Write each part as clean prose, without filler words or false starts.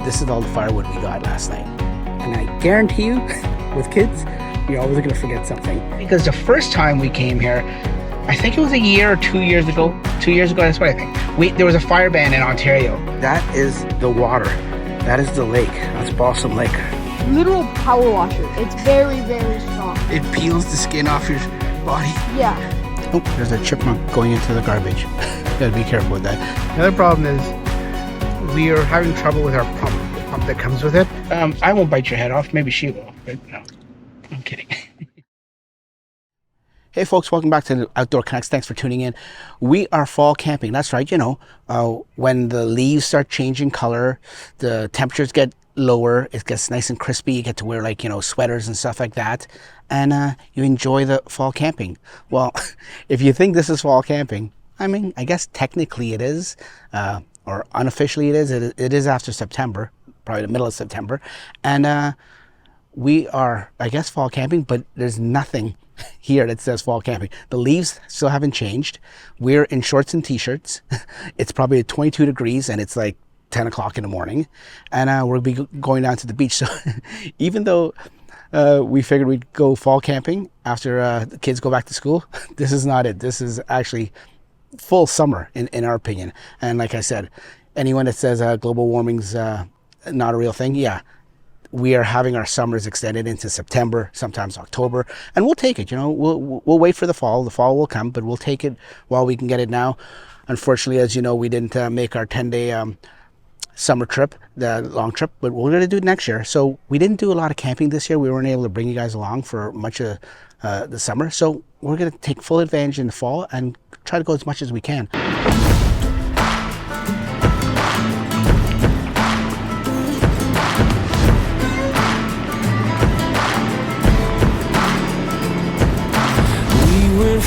this is all the firewood we got last night. And I guarantee you, with kids, you're always going to forget something. Because the first time we came here, I think it was a year or 2 years ago. 2 years ago, that's what I think. There was a fire ban in Ontario. That is the water. That is the lake. That's Balsam Lake. Literal power washer. It's very, very strong. It peels the skin off your body. Yeah. Oh, there's a chipmunk going into the garbage. Gotta be careful with that. The other problem is we are having trouble with our pump, the pump that comes with it. I won't bite your head off. Maybe she will, but no, I'm kidding. Hey folks, welcome back to the Outdoor Connects. Thanks for tuning in. We are fall camping. That's right, when the leaves start changing color, the temperatures get lower, it gets nice and crispy, you get to wear sweaters and stuff like that, and you enjoy the fall camping. Well, if you think this is fall camping, I mean, I guess technically it is, or unofficially it is. It is after September, probably the middle of September, and we are, I guess, fall camping, but there's nothing here that says fall camping. The leaves still haven't changed. We're in shorts and t-shirts. It's probably 22 degrees and it's like 10 o'clock in the morning, and we'll be going down to the beach. So even though we figured we'd go fall camping after the kids go back to school, this is not it. This is actually full summer in our opinion. And like I said, anyone that says global warming's not a real thing, yeah, we are having our summers extended into September, sometimes October, and we'll take it. We'll wait for the fall. The fall will come, but we'll take it while we can get it now. Unfortunately, as you know, we didn't make our 10-day summer trip, the long trip, but we're going to do it next year. So we didn't do a lot of camping this year. We weren't able to bring you guys along for much of the summer. So we're going to take full advantage in the fall and try to go as much as we can.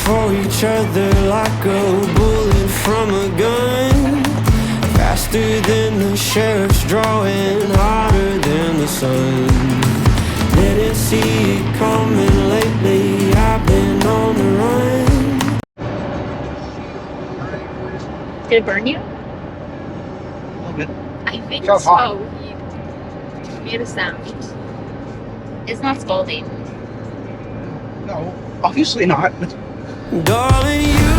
For each other like a bullet from a gun, faster than the sheriff's drawing, hotter than the sun. Didn't see it coming lately, I've been on the run. Did it burn you? A little bit. I think Felt so. hot. You made a sound. It's not scalding. No, obviously not. Darling, you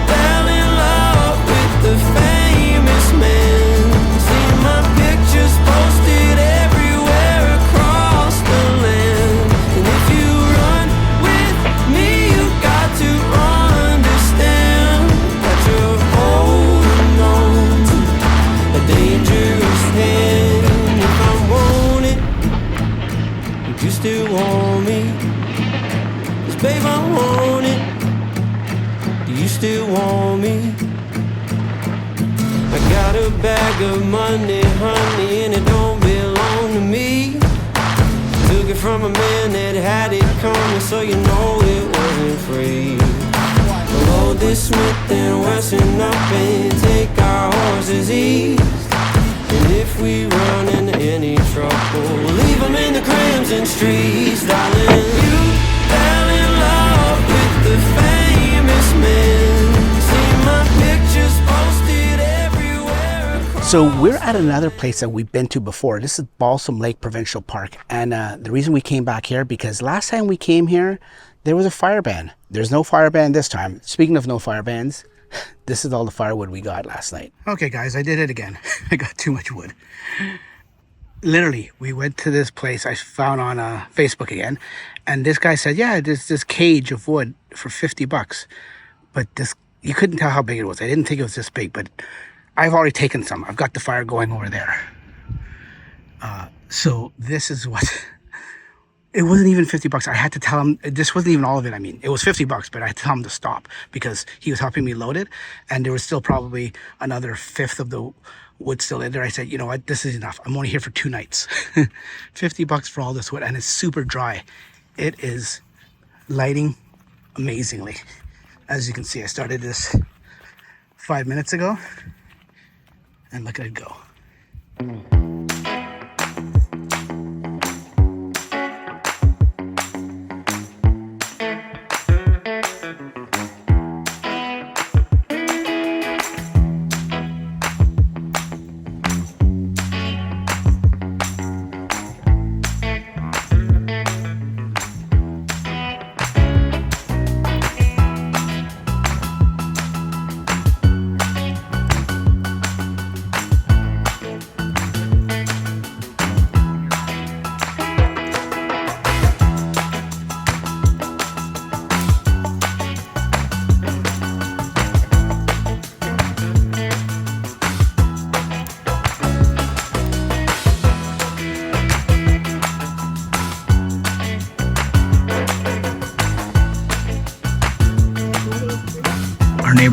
fell in love with the famous man. See my pictures posted everywhere across the land. And if you run with me, you got to understand that you're holding on to a dangerous hand. If I want it, would you still want me? 'Cause babe, I want it. You still want me? I got a bag of money, honey, and it don't belong to me. Took it from a man that had it coming, so you know it wasn't free. Load this Smith and Wesson up and take our horses east. And if we run into any trouble, we'll leave them in the crimson streets. Darling, you fell in love with the famous man. See my pictures posted everywhere. So we're at another place that we've been to before. This is Balsam Lake Provincial Park, and the reason we came back here, because last time we came here there was a fire ban. There's no fire ban this time. Speaking of no fire bans, this is all the firewood we got last night. Okay guys, I did it again. I got too much wood. Literally, we went to this place I found on Facebook again, and this guy said, yeah, there's this cage of wood for $50. But this, you couldn't tell how big it was. I didn't think it was this big, but I've already taken some. I've got the fire going over there. So this is what, it wasn't even $50. I had to tell him, this wasn't even all of it. I mean, it was $50, but I had to tell him to stop because he was helping me load it, and there was still probably another fifth of the wood still in there. I said, you know what, this is enough. I'm only here for 2 nights. $50 for all this wood, and it's super dry. It is lighting amazingly. As you can see, I started this 5 minutes ago, and look at it go.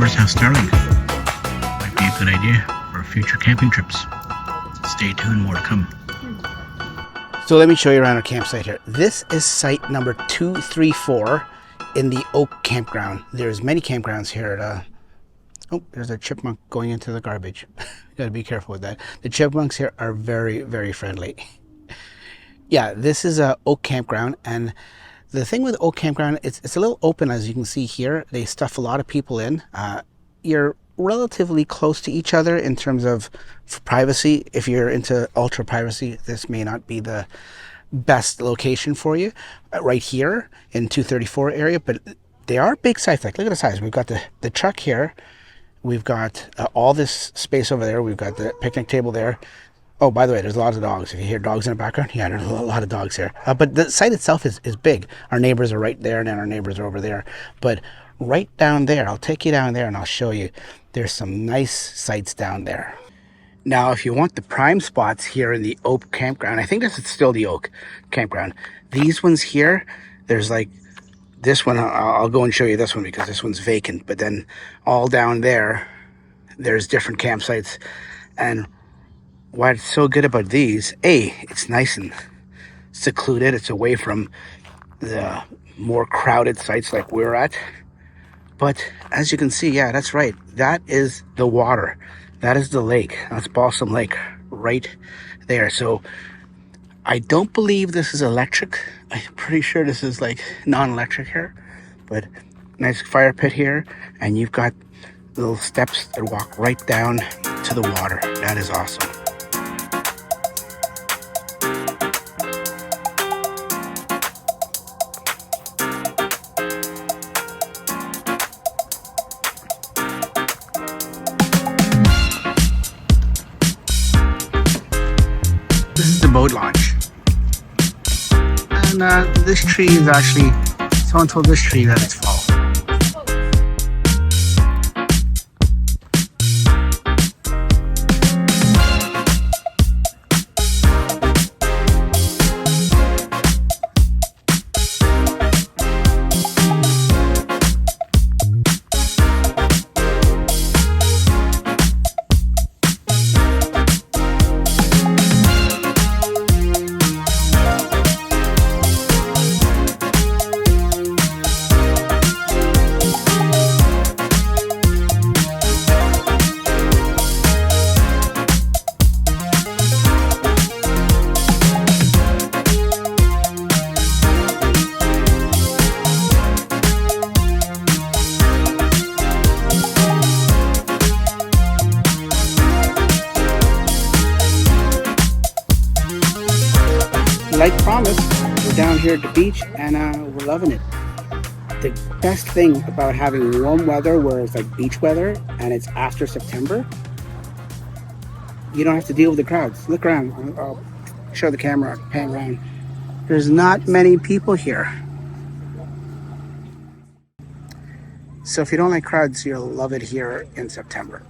neighbors have Starlink. Might be a good idea for future camping trips. Stay tuned, more to come. So let me show you around our campsite here. This is site number 234 in the Oak Campground. There's many campgrounds here at oh, there's a chipmunk going into the garbage. You gotta be careful with that. The chipmunks here are very, very friendly. Yeah, this is a Oak Campground, and the thing with Oak Campground, it's a little open, as you can see here. They stuff a lot of people in. You're relatively close to each other in terms of privacy. If you're into ultra privacy, this may not be the best location for you right here in 234 area, but they are big sites. Like, look at the size. We've got the truck here. We've got all this space over there. We've got the picnic table there. Oh, by the way, there's a lot of dogs. If you hear dogs in the background, yeah, there's a lot of dogs here. But the site itself is big. Our neighbors are right there, and then our neighbors are over there. But right down there, I'll take you down there and I'll show you. There's some nice sites down there. Now, if you want the prime spots here in the Oak Campground, I think this is still the Oak Campground. These ones here, there's like this one. I'll go and show you this one because this one's vacant. But then all down there, there's different campsites. And what's so good about these, it's nice and secluded. It's away from the more crowded sites like we're at. But as you can see, yeah, that's right. That is the water. That is the lake. That's Balsam Lake right there. So I don't believe this is electric. I'm pretty sure this is like non-electric here. But nice fire pit here. And you've got little steps that walk right down to the water. That is awesome. Boat launch, and this tree is actually, someone told this tree that it's fall. Like promised, we're down here at the beach and we're loving it. The best thing about having warm weather where it's like beach weather and it's after September, you don't have to deal with the crowds. Look around. I'll show the camera, pan around. There's not many people here. So if you don't like crowds, you'll love it here in September.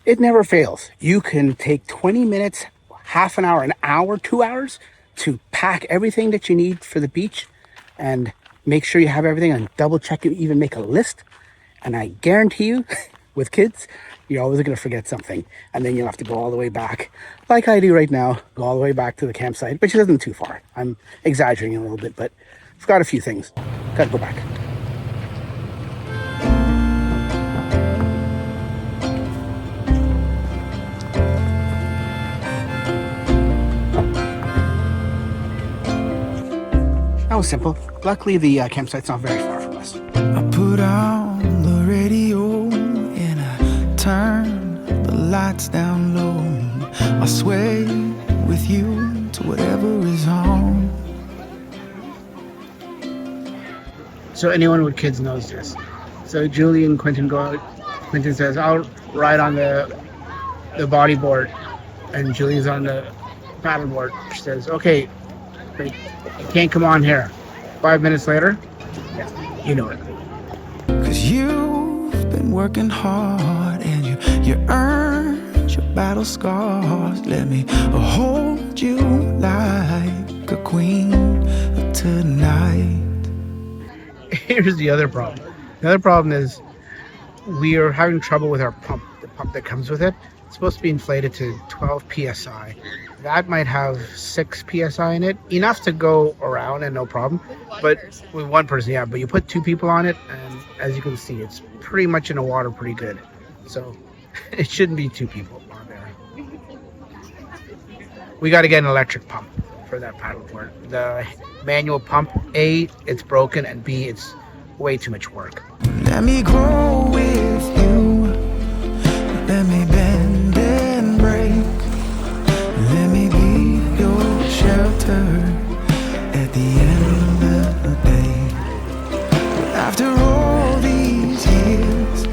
It never fails. You can take 20 minutes, half an hour, an hour, 2 hours to pack everything that you need for the beach and make sure you have everything and double check it, even make a list. And I guarantee you, with kids, you're always going to forget something. And then you'll have to go all the way back, like I do right now, go all the way back to the campsite, which isn't too far. I'm exaggerating a little bit, but I've got a few things. Got to go back. That was simple. Luckily, the campsite's not very far from us. I put on the radio and I turn the lights down low. I sway with you to whatever is on. So anyone with kids knows this. So Julie and Quentin go out. Quentin says, I'll ride on the bodyboard. And Julie's on the paddleboard. She says, okay, but you can't come on here. 5 minutes later, yeah, you know it. Cause you've been working hard and you earned your battle scars. Let me hold you like a queen tonight. Here's the other problem. The other problem is we are having trouble with our pump, the pump that comes with it. It's supposed to be inflated to 12 psi. That might have 6 psi in it, enough to go around and no problem. But with one person, yeah. But you put 2 people on it, and as you can see, it's pretty much in the water pretty good. So it shouldn't be 2 people on there. We got to get an electric pump for that paddleboard. The manual pump, A, it's broken, and B, it's way too much work. Let me grow with you. Let me bend and break. Let me be your shelter at the end of the day. After all these years,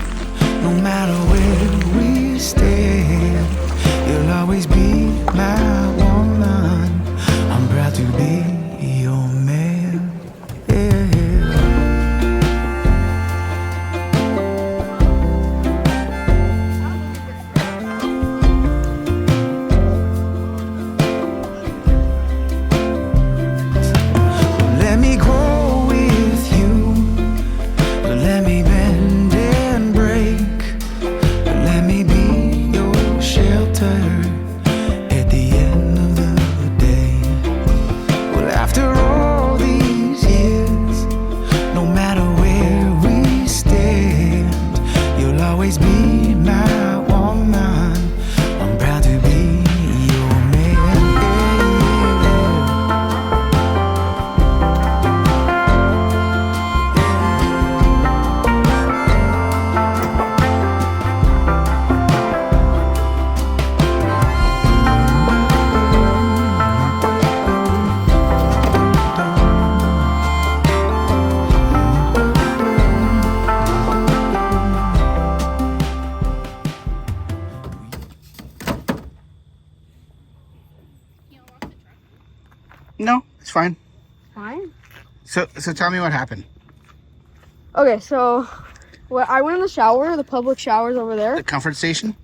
no matter where we stand, you'll always be my woman. I'm proud to be your man. Yeah. Let me grow with you. Let me bend and break. Let me be your shelter at the end of the day. Well, after all these years, no matter where we stand, you'll always be my woman. I'm proud to be your man. No, it's fine. Fine. So tell me what happened. Okay, so I went in the shower. The public shower's over there. The comfort station?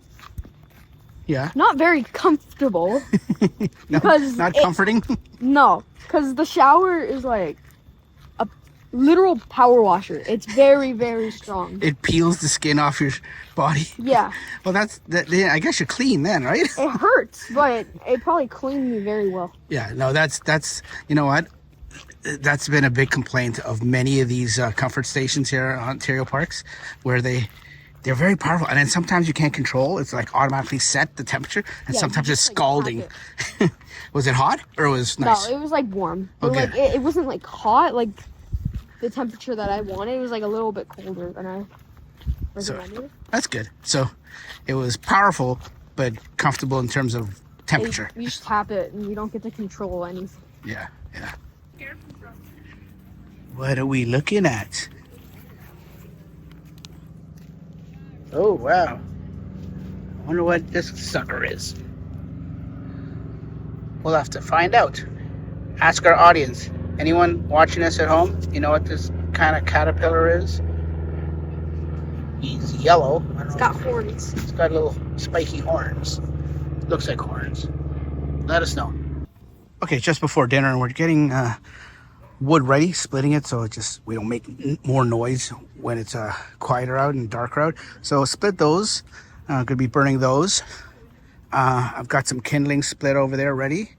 Yeah. Not very comfortable. No, Because not it- comforting. No, because the shower is like a literal power washer. It's very, very strong. It peels the skin off your body. Yeah, Well, yeah, I guess you're clean then, right? it hurts, but it probably cleaned me very well. Yeah. No, that's you know what? That's been a big complaint of many of these comfort stations here in Ontario parks, where they're very powerful, and then sometimes you can't control. It's like automatically set the temperature, and Yeah, sometimes you it's just, like, scalding. tap Was it hot or was nice? No, it was like warm. But Okay. like it wasn't like hot, like the temperature that I wanted. It was like a little bit colder than I recommended. That's good. So it was powerful, but comfortable in terms of temperature. You just tap it and you don't get to control anything. Yeah, yeah. What are we looking at? Oh, wow. I wonder what this sucker is. We'll have to find out. Ask our audience. Anyone watching us at home, you know what this kind of caterpillar is? He's yellow. I don't It's know. got horns. It's got little spiky horns. Looks like horns. Let us know. Okay, just before dinner, and we're getting wood ready, splitting it so we don't make more noise when it's quieter out and darker out. So split those. Gonna be burning those. I've got some kindling split over there ready.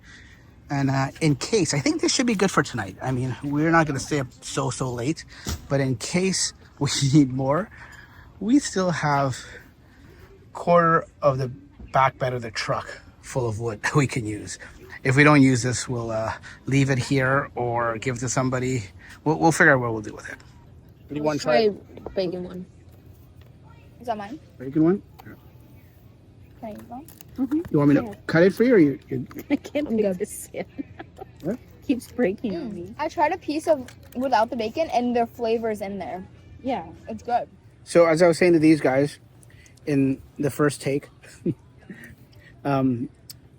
And in case, I think this should be good for tonight. I mean, we're not gonna stay up so late, but in case we need more, we still have quarter of the back bed of the truck full of wood that we can use. If we don't use this, we'll leave it here or give it to somebody. We'll figure out what we'll do with it. What do you want to try? Bacon one. Is that mine? Bacon one? There you go. You want me to cut it for you, or you I can't pick this in. What? Keeps breaking on me. I tried a piece of without the bacon, and their flavor's in there. Yeah. It's good. So as I was saying to these guys in the first take,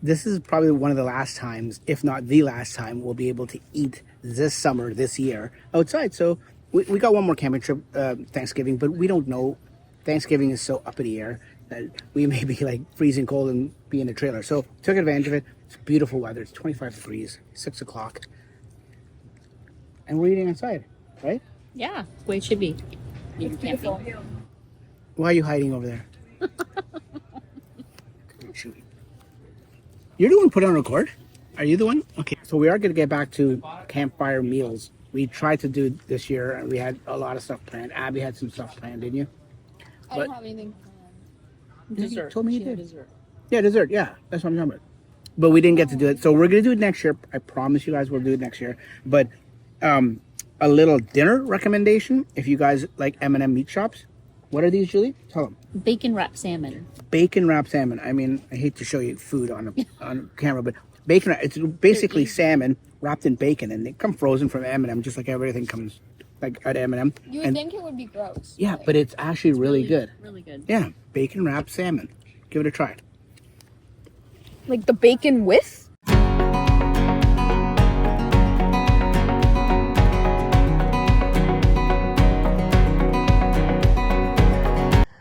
this is probably one of the last times, if not the last time, we'll be able to eat this summer, this year, outside. So we got one more camping trip, Thanksgiving, but we don't know. Thanksgiving is so up in the air that we may be like freezing cold and be in the trailer. So took advantage of it. It's beautiful weather. It's 25 degrees, 6 o'clock. And we're eating outside, right? Yeah, the way it should be. You can't be. Why are you hiding over there? You're the one put on record? Are you the one? Okay. So we are going to get back to campfire meals. We tried to do this year, and we had a lot of stuff planned. Abby had some stuff planned, didn't you? I didn't have anything. Dessert. You told me you did. Dessert. Yeah, dessert. Yeah, that's what I'm talking about. But we didn't get to do it. So we're going to do it next year. I promise you guys we'll do it next year. But a little dinner recommendation, if you guys like M&M meat shops. What are these, Julie? Tell them. Bacon wrapped salmon. Bacon wrapped salmon. I mean, I hate to show you food on camera, but bacon, it's basically salmon wrapped in bacon, and they come frozen from M&M, just like everything comes like at M&M. You would think it would be gross. Yeah, but it's actually really good. Really good. Yeah, bacon wrapped salmon. Give it a try. Like the bacon with?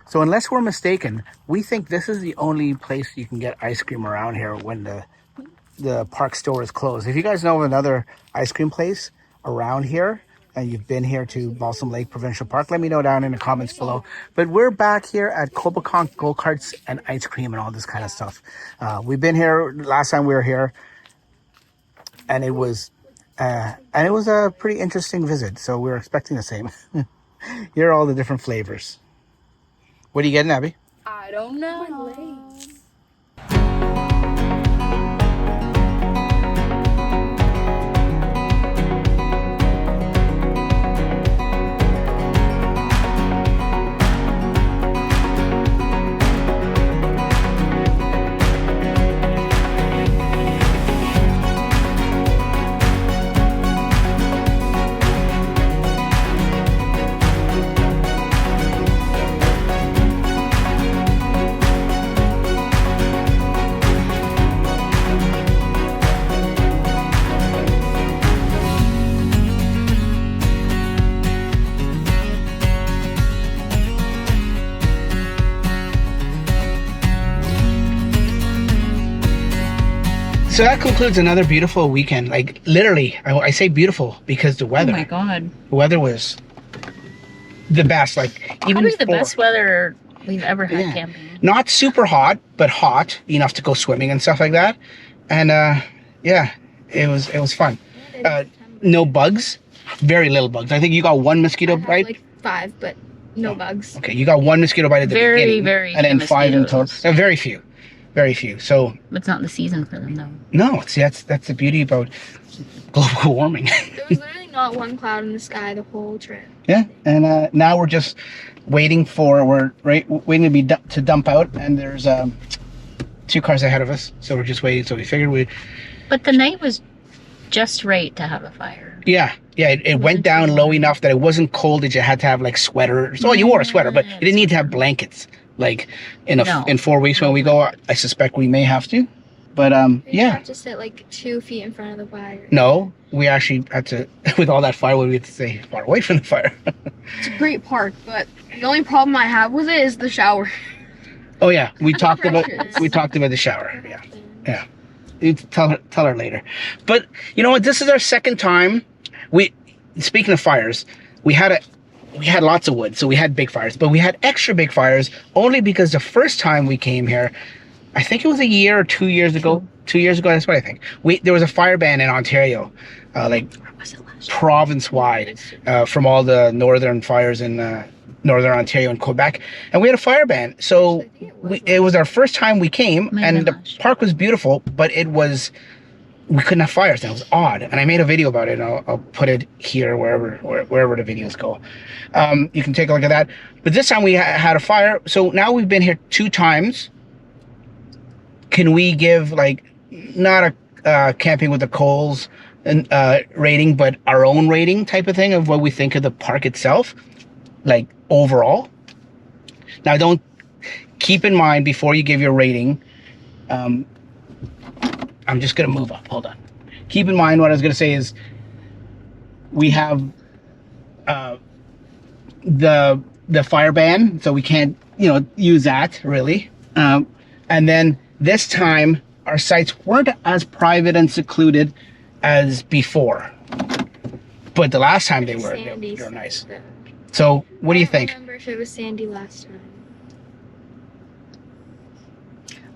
So unless we're mistaken, we think this is the only place you can get ice cream around here when the park store is closed. If you guys know of another ice cream place around here and you've been here to Balsam Lake Provincial Park, let me know down in the comments below. But we're back here at Cobaconk go-karts and ice cream and all this kind of stuff. We've been here last time we were here, and it was a pretty interesting visit. So we were expecting the same. Here are all the different flavors. What are you getting, Abby? I don't know. So that concludes another beautiful weekend. Like literally, I say beautiful because the weather. Oh my god. The weather was the best. Like even Probably the best weather we've ever had Yeah. camping. Not super hot, but hot enough to go swimming and stuff like that. And yeah, it was fun. No bugs, very little bugs. I think you got one mosquito I had bite. like 5, but no bugs. Okay, you got one mosquito bite at the Very, beginning, very and then few 5 in total. mosquitoes. Very few, very few. So It's not the season for them though. no, see that's the beauty about global warming. There was literally not one cloud in the sky the whole trip. Yeah, and now we're just waiting to dump out, and there's 2 cars ahead of us, so we're just waiting. So we figured But the night was just right to have a fire. yeah, it went down low enough that it wasn't cold that you had to have like sweaters. Oh, you wore a sweater, but you didn't need to have blankets. Like in 4 weeks when we go, I suspect we may have to. But We yeah, had to sit like 2 feet in front of the fire. no, we actually had to, with all that firewood, we had to stay far away from the fire. It's a great park, but the only problem I have with it is the shower. Oh yeah, we talked about Precious. the shower. Yeah. You tell her later. But you know what? This is our second time. Speaking of fires, we had lots of wood, so we had big fires, but we had extra big fires only because the first time we came here, I think it was a year or 2 years ago. 2 years ago, that's what I think. There was a fire ban in Ontario, like province-wide, from all the northern fires in northern Ontario and Quebec, and we had a fire ban. So it was our first time we came, and the park was beautiful, but we couldn't have fires, and it was odd. And I made a video about it, and I'll put it here wherever the videos go. You can take a look at that. But this time we had a fire, so now we've been here 2 times. Can we give like not a camping with the coals and rating, but our own rating type of thing of what we think of the park itself, like overall? Now, don't keep in mind before you give your rating. I'm just gonna move up. Hold on. Keep in mind what I was gonna say is we have the fire ban, so we can't use that really. And then this time our sites weren't as private and secluded as before, but the last time they were nice. So what do you think? I don't remember if it was sandy last time.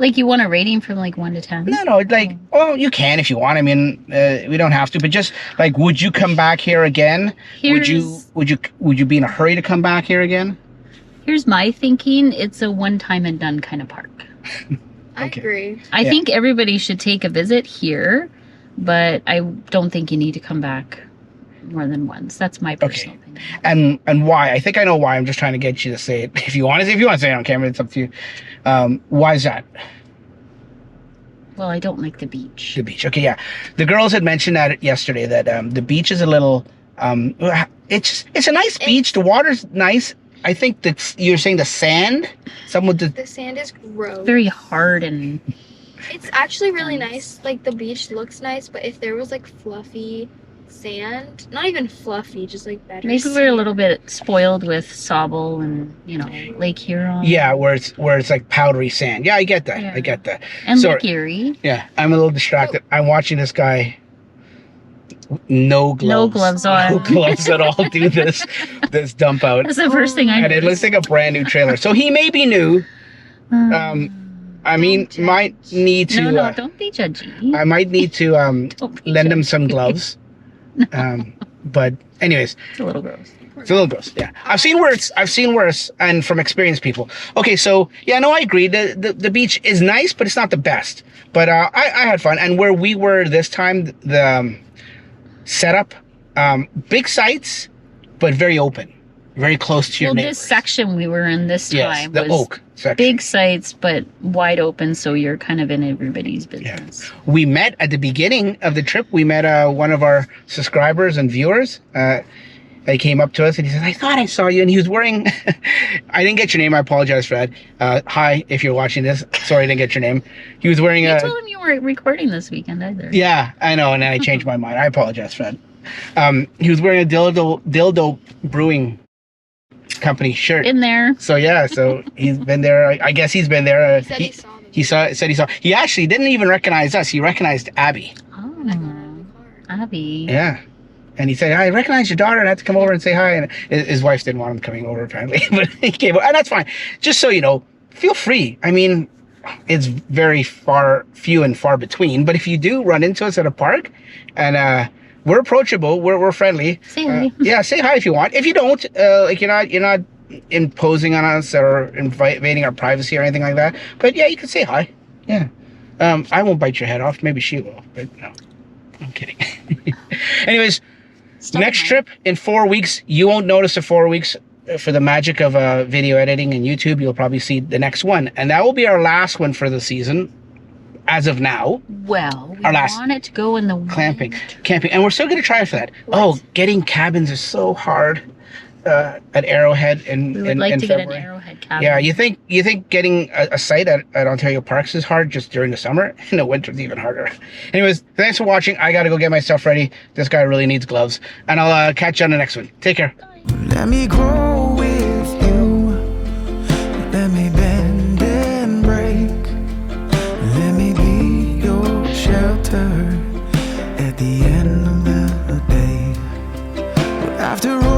Like you want a rating from like 1 to 10? No, like, well, you can if you want. I mean, we don't have to, but just like, would you come back here again? Would you be in a hurry to come back here again? Here's my thinking. It's a one time and done kind of park. I agree. I think everybody should take a visit here, but I don't think you need to come back more than once. That's my personal opinion. And why? I think I know why. I'm just trying to get you to say it. If you want to say it on camera, it's up to you. Why is that? Well, I don't like the beach. The beach. Okay, yeah. The girls had mentioned that yesterday that the beach is a little. It's a nice beach. The water's nice. I think that you're saying the sand. The sand is gross. Very hard and. It's actually really nice. Like the beach looks nice, but if there was like fluffy sand, not even fluffy, just like better. Maybe we're a little bit spoiled with Sauble and Lake Huron. Yeah, where it's like powdery sand. Yeah, I get that. Yeah. I get that. And Lake Erie. Yeah, I'm a little distracted. I'm watching this guy. No gloves. No gloves on. No gloves at all. Do this dump out. That's the first thing I. And it looks like a brand new trailer. So he may be new. I mean, might need to. No, don't be judgy. I might need to lend him some gloves. But anyways, it's a little gross. It's a little gross. Yeah, I've seen worse, and from experienced people. Okay, so yeah, no, I agree. The beach is nice, but it's not the best. But I had fun, and where we were this time, the setup, big sites, but very open, very close to your neighbors. This section we were in this time the was oak section. big sites, but wide open, so you're kind of in everybody's business. Yeah. We met at the beginning of the trip. We met one of our subscribers and viewers. He came up to us and he said, "I thought I saw you." And he was wearing, I didn't get your name. I apologize, Fred. Hi, if you're watching this. Sorry I didn't get your name. He was wearing You told him you weren't recording this weekend either. Yeah, I know. And then I changed my mind. I apologize, Fred. He was wearing a dildo brewing company shirt. In there. So yeah, so he's been there. I guess he's been there. He said he saw. He actually didn't even recognize us. He recognized Abby. Oh, Abby. Yeah. And he said, "I recognize your daughter and I had to come over and say hi." And his wife didn't want him coming over, apparently. But he came over. And that's fine. Just so you know, feel free. I mean, it's very few and far between. But if you do run into us at a park, and we're approachable, we're friendly. Say hi. Yeah, say hi if you want. If you don't, like you're not imposing on us or invading our privacy or anything like that. But yeah, you can say hi. Yeah. I won't bite your head off. Maybe she will. But no, I'm kidding. Anyways. Next trip in 4 weeks. You won't notice the 4 weeks for the magic of video editing and YouTube. You'll probably see the next one. And that will be our last one for the season as of now. Well, we our last want it to go in the camping. And we're still going to try for that. What? Oh, getting cabins is so hard at Arrowhead in we would like to February. Get an Arrowhead cabin. Yeah, you think getting a site at Ontario Parks is hard just during the summer? In the winter, it's even harder. Anyways, thanks for watching. I got to go get my stuff ready. This guy really needs gloves. And I'll catch you on the next one. Take care. Let me grow with you. Let me bend and break. Let me be your shelter at the end of the day. After all